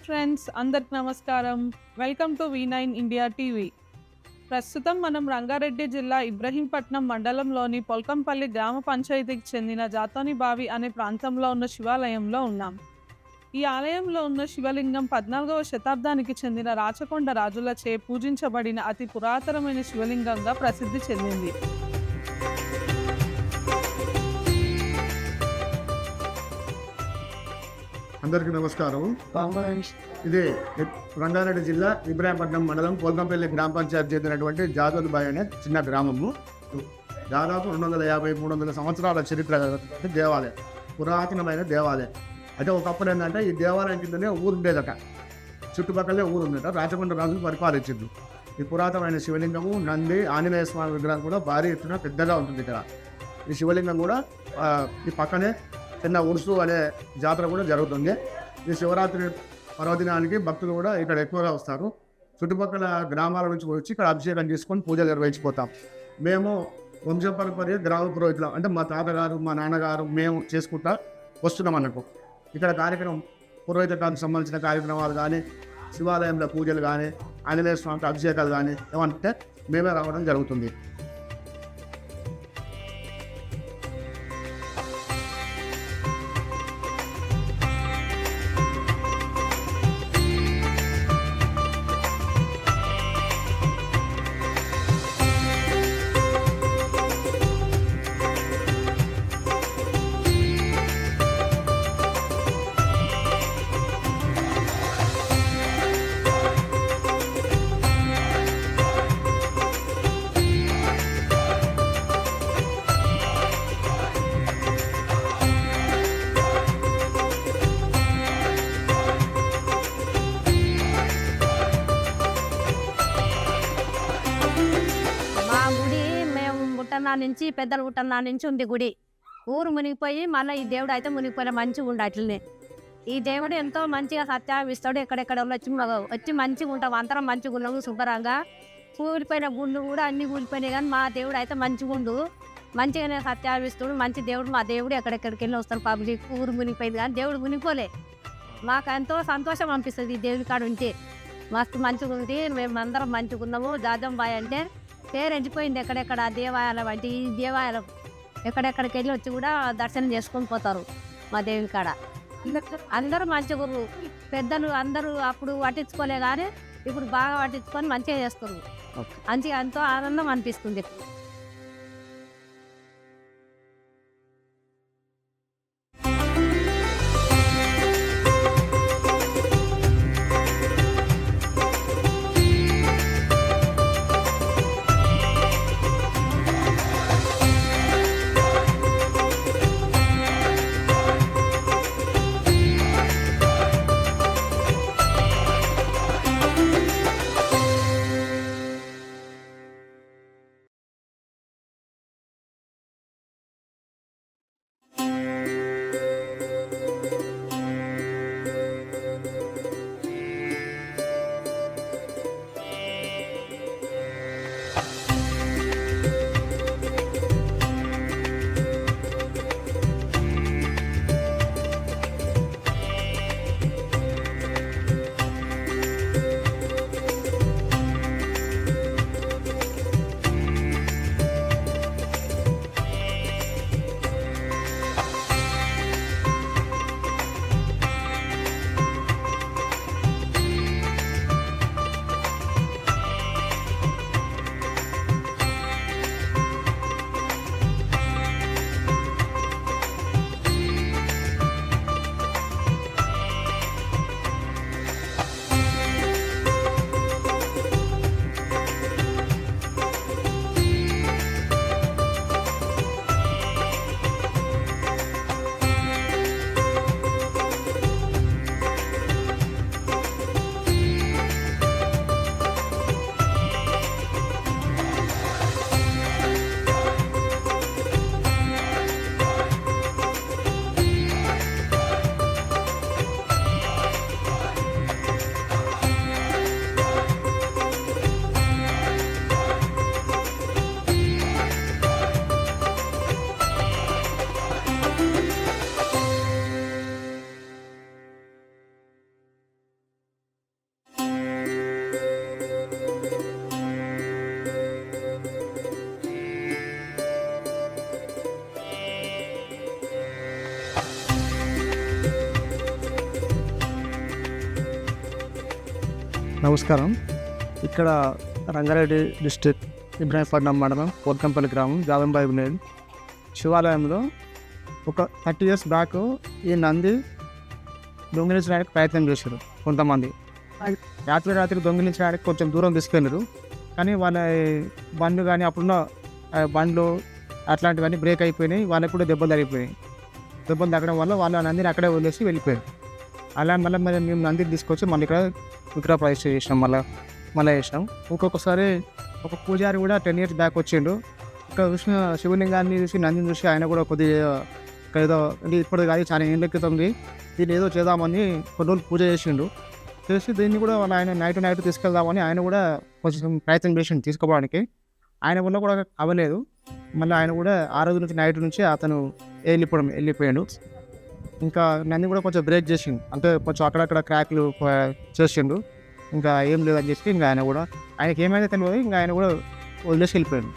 Friends, అందరికి నమస్కారం. Welcome to V9 India TV. ప్రస్తుతం మనం రంగారెడ్డి జిల్లా ఇబ్రహీంపట్నం మండలంలోని పొల్కంపల్లి గ్రామ పంచాయతీకి చెందిన జాతోని బావి అనే ప్రాంతంలో ఉన్న శివాలయంలో ఉన్నాం. ఈ ఆలయంలో ఉన్న శివలింగం 14వ శతాబ్దానికి చెందిన రాచకొండ రాజులచే పూజించబడిన అతి పురాతనమైన శివలింగంగా ప్రసిద్ధి చెందింది. అందరికీ నమస్కారం. ఇది రంగారెడ్డి జిల్లా ఇబ్రాహీంపట్నం మండలం పోల్కంపల్లి గ్రామ పంచాయతీ చెందినటువంటి జాదోని బాయ్ అనే చిన్న గ్రామము. దాదాపు 250-300 సంవత్సరాల చరిత్ర దేవాలయం, పురాతనమైన దేవాలయం. అయితే ఒకప్పుడు ఏంటంటే ఈ దేవాలయం కిందనే ఊరు ఉండేదట, చుట్టుపక్కలే ఊరు ఉందట. రాచకొండ రాజులు పరిపాలించింది. ఈ పురాతనమైన శివలింగము, నంది, ఆంజనేయ స్వామి విగ్రహం కూడా భారీ ఎత్తున పెద్దగా ఉంటుంది ఇక్కడ. ఈ శివలింగం కూడా ఈ పక్కనే చిన్న ఉరుసు అనే జాతర కూడా జరుగుతుంది. ఈ శివరాత్రి పర్వదినానికి భక్తులు కూడా ఇక్కడ ఎక్కువగా వస్తారు. చుట్టుపక్కల గ్రామాల నుంచి వచ్చి ఇక్కడ అభిషేకం చేసుకొని పూజలు నిర్వహించిపోతాం. మేము వంశపరంపర్య గ్రామ పురోహితులు, అంటే మా తాతగారు, మా నాన్నగారు, మేము చేసుకుంటా వస్తున్నాం అన్నట్టు. ఇక్కడ కార్యక్రమం, పురోహితకానికి సంబంధించిన కార్యక్రమాలు కానీ, శివాలయంలో పూజలు కానీ, ఆంజనేయ స్వామికి అభిషేకాలు కానీ ఏమంటే మేమే రావడం జరుగుతుంది. నుంచి పెద్దల పుట్టనా నుంచి ఉంది గుడి. ఊరు మునిగిపోయి మళ్ళీ ఈ దేవుడు అయితే మునిగిపోయిన మంచిగా ఉండు. అట్లనే ఈ దేవుడు ఎంతో మంచిగా సత్యావిస్తాడు. ఎక్కడెక్కడ వచ్చి మంచిగా ఉంటాం, అందరం మంచిగా ఉన్నాము శుభ్రంగా. కూలిపోయిన గుళ్ళు కూడా అన్ని కూలిపోయినాయి, కానీ మా దేవుడు అయితే మంచిగా ఉండు, మంచిగానే సత్యావిస్తాడు. మంచి దేవుడు మా దేవుడు. ఎక్కడెక్కడికి వెళ్ళి వస్తారు పబ్లిక్. ఊరు మునిగిపోయింది కానీ దేవుడు మునిగిపోలే. మాకు ఎంతో సంతోషం అనిపిస్తుంది ఈ దేవుడి కాడ ఉంటే. మస్తు మంచిగా ఉంది, మేము అందరం మంచిగా ఉన్నాము. జాజంబాయ్ అంటే పేరు ఎండిపోయింది. ఎక్కడెక్కడ దేవాలయం అంటే ఈ దేవాలయం ఎక్కడెక్కడికి వెళ్ళి వచ్చి కూడా దర్శనం చేసుకొని పోతారు మా దేవుని కాడ. అందరూ మంచిగా, పెద్దలు అందరూ అప్పుడు పట్టించుకోలే కానీ ఇప్పుడు బాగా పట్టించుకొని మంచిగా చేస్తారు. మంచిగా ఎంతో ఆనందం అనిపిస్తుంది. నమస్కారం. ఇక్కడ రంగారెడ్డి డిస్ట్రిక్ట్ ఇబ్రాహీంపట్నం మండలం పోల్కంపల్లి గ్రామం జాదంబాయి విలేజ్ శివాలయంలో ఒక 30 years బ్యాక్ ఈ నంది దొంగిలించడానికి ప్రయత్నం చేశారు కొంతమంది. రాత్రి దొంగిలించడానికి కొంచెం దూరం తీసుకెళ్ళారు. కానీ వాళ్ళ బండ్లు కానీ అప్పుడున్న బండ్లు అట్లాంటివన్నీ బ్రేక్ అయిపోయినాయి. వాళ్ళకి కూడా దెబ్బలు తగ్గడం వల్ల వాళ్ళ నందిని అక్కడే వదిలేసి వెళ్ళిపోయారు. అలా మళ్ళీ మేము నందిని తీసుకొచ్చి మళ్ళీ ఇక్కడ విగ్రహ ప్రతిష్ఠ చేసినాం. మళ్ళీ చేసినాం. ఒక్కొక్కసారి ఒక పూజారి కూడా 10 years బ్యాక్ వచ్చిండు. ఇక్కడ చూసిన శివలింగాన్ని చూసి నందిని చూసి ఆయన కూడా కొద్దిగా ఇక్కడ ఏదో అంటే ఇప్పుడు కాదు చాలా ఏళ్ళ క్రితం దీన్ని ఏదో చేద్దామని కొన్ని రోజులు పూజ చేసి దీన్ని కూడా వాళ్ళ ఆయన నైట్ తీసుకెళ్దామని ఆయన కూడా కొంచెం ప్రయత్నం చేసిండు తీసుకోవడానికి. ఆయన వల్ల కూడా అవ్వలేదు. మళ్ళీ ఆయన కూడా ఆ రోజు నుంచి నైట్ నుంచి అతను వెళ్ళిపోయాడు. ఇంకా నంది కూడా కొంచెం బ్రేక్ చేసిండు, అంటే కొంచెం అక్కడక్కడ క్రాక్లు చేసిండు. ఇంకా ఏం లేదని చెప్పి ఇంకా ఆయనకి ఏమైతే తెలియదు, ఇంకా ఆయన కూడా వదిలేసి వెళ్ళిపోయాడు.